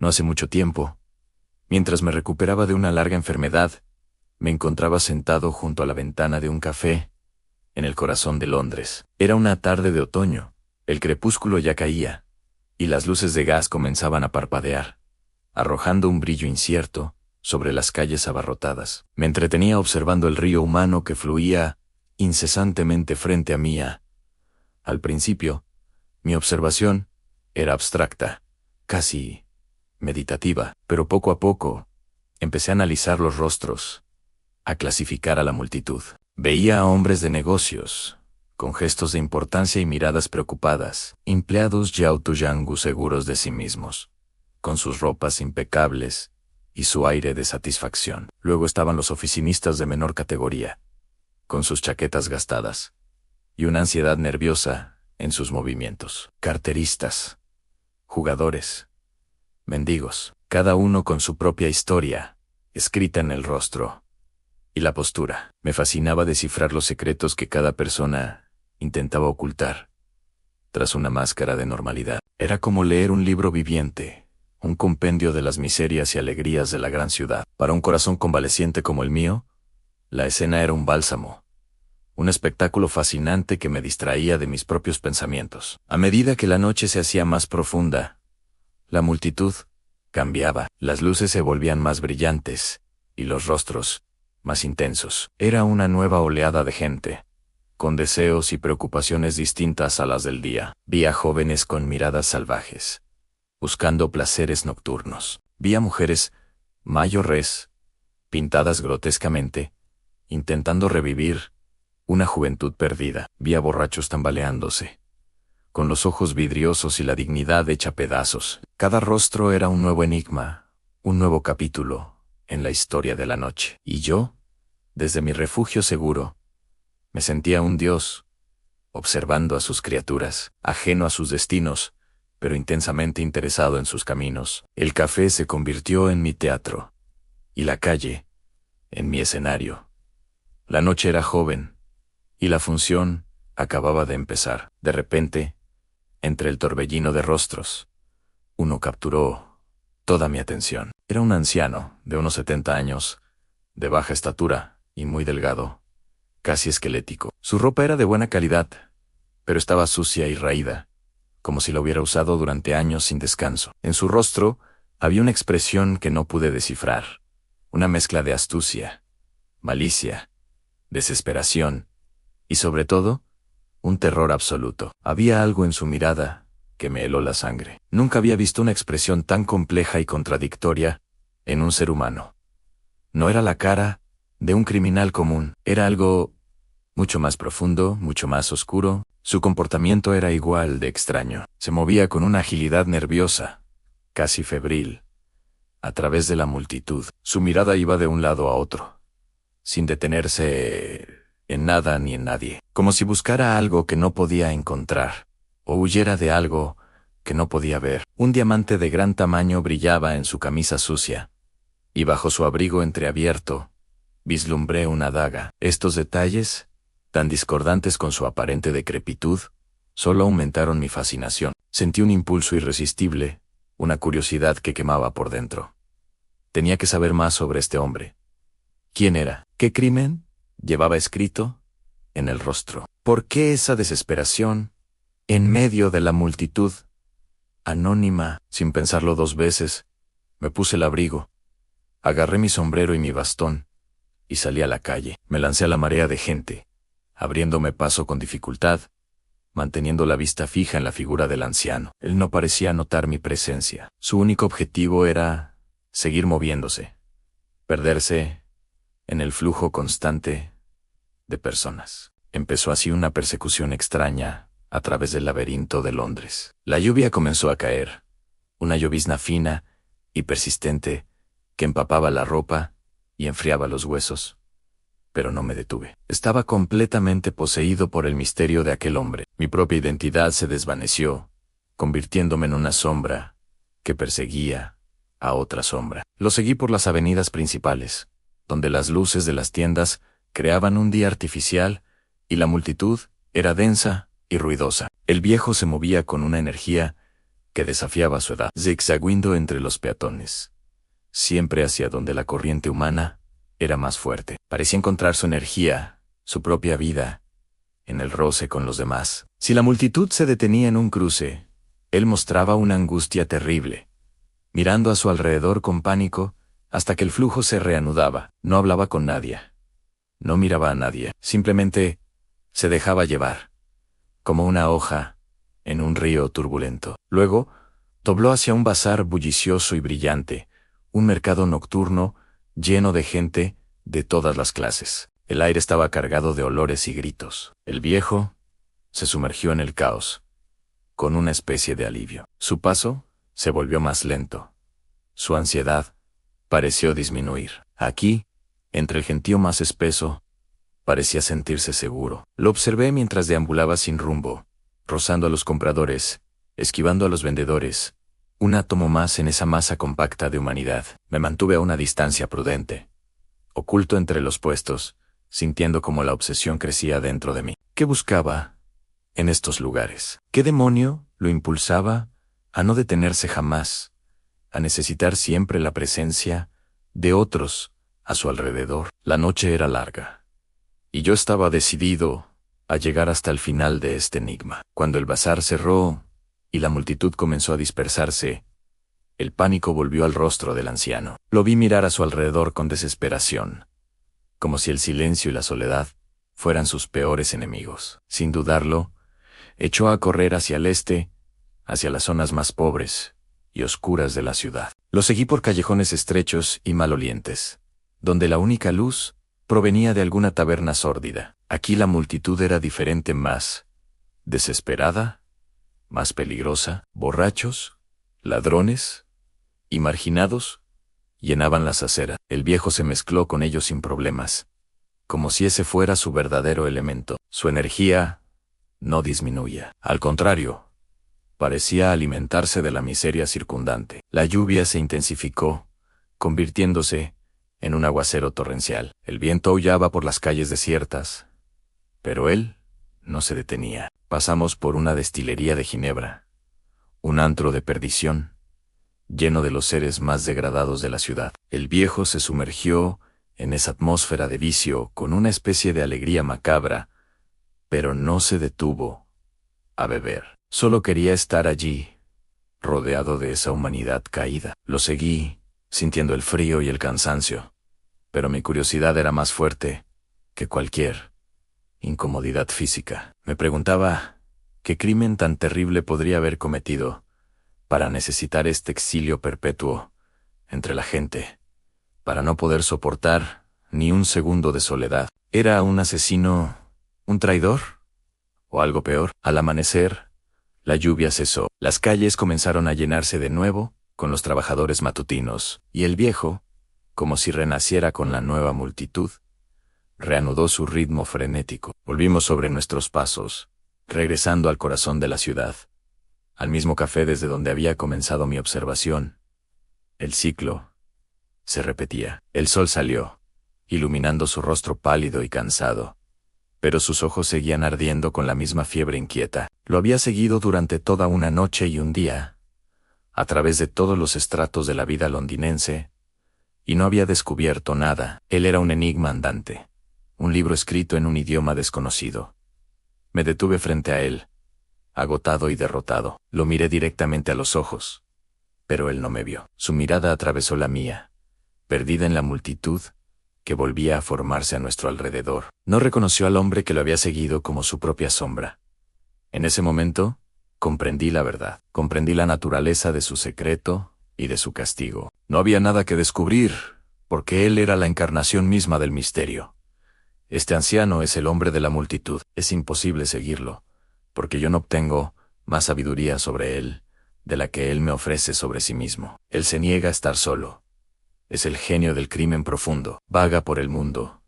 No hace mucho tiempo, mientras me recuperaba de una larga enfermedad, me encontraba sentado junto a la ventana de un café, en el corazón de Londres. Era una tarde de otoño, el crepúsculo ya caía, y las luces de gas comenzaban a parpadear, arrojando un brillo incierto sobre las calles abarrotadas. Me entretenía observando el río humano que fluía incesantemente frente a mí. Al principio, mi observación era abstracta, casi meditativa, pero poco a poco empecé a analizar los rostros, a clasificar a la multitud. Veía a hombres de negocios, con gestos de importancia y miradas preocupadas, empleados yautuyangú seguros de sí mismos, con sus ropas impecables y su aire de satisfacción. Luego estaban los oficinistas de menor categoría, con sus chaquetas gastadas y una ansiedad nerviosa en sus movimientos. Carteristas, jugadores, mendigos, cada uno con su propia historia, escrita en el rostro y la postura. Me fascinaba descifrar los secretos que cada persona intentaba ocultar tras una máscara de normalidad. Era como leer un libro viviente, un compendio de las miserias y alegrías de la gran ciudad. Para un corazón convaleciente como el mío, la escena era un bálsamo, un espectáculo fascinante que me distraía de mis propios pensamientos. A medida que la noche se hacía más profunda, la multitud cambiaba, las luces se volvían más brillantes y los rostros más intensos. Era una nueva oleada de gente, con deseos y preocupaciones distintas a las del día. Vi a jóvenes con miradas salvajes, buscando placeres nocturnos. Vi a mujeres mayores, pintadas grotescamente, intentando revivir una juventud perdida. Vi a borrachos tambaleándose, con los ojos vidriosos y la dignidad hecha pedazos. Cada rostro era un nuevo enigma, un nuevo capítulo en la historia de la noche. Y yo, desde mi refugio seguro, me sentía un dios, observando a sus criaturas, ajeno a sus destinos, pero intensamente interesado en sus caminos. El café se convirtió en mi teatro, y la calle en mi escenario. La noche era joven, y la función acababa de empezar. De repente, entre el torbellino de rostros, uno capturó toda mi atención. Era un anciano de unos 70 años, de baja estatura y muy delgado, casi esquelético. Su ropa era de buena calidad, pero estaba sucia y raída, como si la hubiera usado durante años sin descanso. En su rostro había una expresión que no pude descifrar, una mezcla de astucia, malicia, desesperación y, sobre todo, un terror absoluto. Había algo en su mirada que me heló la sangre. Nunca había visto una expresión tan compleja y contradictoria en un ser humano. No era la cara de un criminal común, era algo mucho más profundo, mucho más oscuro. Su comportamiento era igual de extraño. Se movía con una agilidad nerviosa, casi febril, a través de la multitud. Su mirada iba de un lado a otro, sin detenerse en nada ni en nadie, como si buscara algo que no podía encontrar, o huyera de algo que no podía ver. Un diamante de gran tamaño brillaba en su camisa sucia, y bajo su abrigo entreabierto, vislumbré una daga. Estos detalles, tan discordantes con su aparente decrepitud, solo aumentaron mi fascinación. Sentí un impulso irresistible, una curiosidad que quemaba por dentro. Tenía que saber más sobre este hombre. ¿Quién era? ¿Qué crimen llevaba escrito en el rostro? ¿Por qué esa desesperación en medio de la multitud anónima? Sin pensarlo dos veces, me puse el abrigo, agarré mi sombrero y mi bastón, y salí a la calle. Me lancé a la marea de gente, abriéndome paso con dificultad, manteniendo la vista fija en la figura del anciano. Él no parecía notar mi presencia. Su único objetivo era seguir moviéndose, perderse en el flujo constante de personas. Empezó así una persecución extraña a través del laberinto de Londres. La lluvia comenzó a caer, una llovizna fina y persistente que empapaba la ropa y enfriaba los huesos. Pero no me detuve. Estaba completamente poseído por el misterio de aquel hombre. Mi propia identidad se desvaneció, convirtiéndome en una sombra que perseguía a otra sombra. Lo seguí por las avenidas principales, donde las luces de las tiendas creaban un día artificial y la multitud era densa y ruidosa. El viejo se movía con una energía que desafiaba su edad, zigzagueando entre los peatones, siempre hacia donde la corriente humana era más fuerte. Parecía encontrar su energía, su propia vida, en el roce con los demás. Si la multitud se detenía en un cruce, él mostraba una angustia terrible, mirando a su alrededor con pánico hasta que el flujo se reanudaba. No hablaba con nadie. No miraba a nadie. Simplemente se dejaba llevar, como una hoja en un río turbulento. Luego, dobló hacia un bazar bullicioso y brillante, un mercado nocturno lleno de gente de todas las clases. El aire estaba cargado de olores y gritos. El viejo se sumergió en el caos, con una especie de alivio. Su paso se volvió más lento. Su ansiedad pareció disminuir. Aquí, entre el gentío más espeso, parecía sentirse seguro. Lo observé mientras deambulaba sin rumbo, rozando a los compradores, esquivando a los vendedores, un átomo más en esa masa compacta de humanidad. Me mantuve a una distancia prudente, oculto entre los puestos, sintiendo como la obsesión crecía dentro de mí. ¿Qué buscaba en estos lugares? ¿Qué demonio lo impulsaba a no detenerse jamás, a necesitar siempre la presencia de otros a su alrededor? La noche era larga, y yo estaba decidido a llegar hasta el final de este enigma. Cuando el bazar cerró y la multitud comenzó a dispersarse, el pánico volvió al rostro del anciano. Lo vi mirar a su alrededor con desesperación, como si el silencio y la soledad fueran sus peores enemigos. Sin dudarlo, echó a correr hacia el este, hacia las zonas más pobres y oscuras de la ciudad. Lo seguí por callejones estrechos y malolientes, donde la única luz provenía de alguna taberna sórdida. Aquí la multitud era diferente, más desesperada, más peligrosa. Borrachos, ladrones y marginados llenaban las aceras. El viejo se mezcló con ellos sin problemas, como si ese fuera su verdadero elemento. Su energía no disminuía. Al contrario, parecía alimentarse de la miseria circundante. La lluvia se intensificó, convirtiéndose en un aguacero torrencial. El viento aullaba por las calles desiertas, pero él no se detenía. Pasamos por una destilería de Ginebra, un antro de perdición, lleno de los seres más degradados de la ciudad. El viejo se sumergió en esa atmósfera de vicio con una especie de alegría macabra, pero no se detuvo a beber. Solo quería estar allí, rodeado de esa humanidad caída. Lo seguí, sintiendo el frío y el cansancio, pero mi curiosidad era más fuerte que cualquier incomodidad física. Me preguntaba qué crimen tan terrible podría haber cometido para necesitar este exilio perpetuo entre la gente, para no poder soportar ni un segundo de soledad. ¿Era un asesino, un traidor o algo peor? Al amanecer, la lluvia cesó. Las calles comenzaron a llenarse de nuevo con los trabajadores matutinos, y el viejo, como si renaciera con la nueva multitud, reanudó su ritmo frenético. Volvimos sobre nuestros pasos, regresando al corazón de la ciudad, al mismo café desde donde había comenzado mi observación. El ciclo se repetía. El sol salió, iluminando su rostro pálido y cansado, pero sus ojos seguían ardiendo con la misma fiebre inquieta. Lo había seguido durante toda una noche y un día, a través de todos los estratos de la vida londinense, y no había descubierto nada. Él era un enigma andante, un libro escrito en un idioma desconocido. Me detuve frente a él, agotado y derrotado. Lo miré directamente a los ojos, pero él no me vio. Su mirada atravesó la mía, perdida en la multitud que volvía a formarse a nuestro alrededor. No reconoció al hombre que lo había seguido como su propia sombra. En ese momento, comprendí la verdad. Comprendí la naturaleza de su secreto y de su castigo. No había nada que descubrir, porque él era la encarnación misma del misterio. Este anciano es el hombre de la multitud. Es imposible seguirlo, porque yo no obtengo más sabiduría sobre él de la que él me ofrece sobre sí mismo. Él se niega a estar solo. Es el genio del crimen profundo. Vaga por el mundo,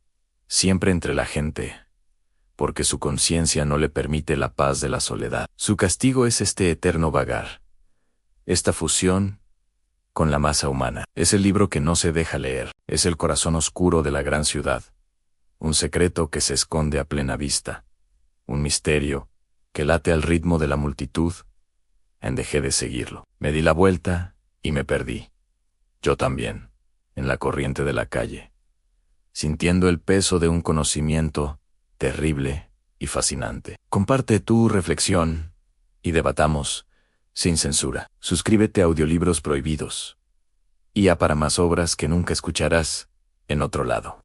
siempre entre la gente, porque su conciencia no le permite la paz de la soledad. Su castigo es este eterno vagar, esta fusión con la masa humana. Es el libro que no se deja leer. Es el corazón oscuro de la gran ciudad, un secreto que se esconde a plena vista, un misterio que late al ritmo de la multitud, Dejé de seguirlo. Me di la vuelta y me perdí. Yo también, en la corriente de la calle, sintiendo el peso de un conocimiento terrible y fascinante. Comparte tu reflexión y debatamos sin censura. Suscríbete a Audiolibros Prohibidos. Y para más obras que nunca escucharás en otro lado.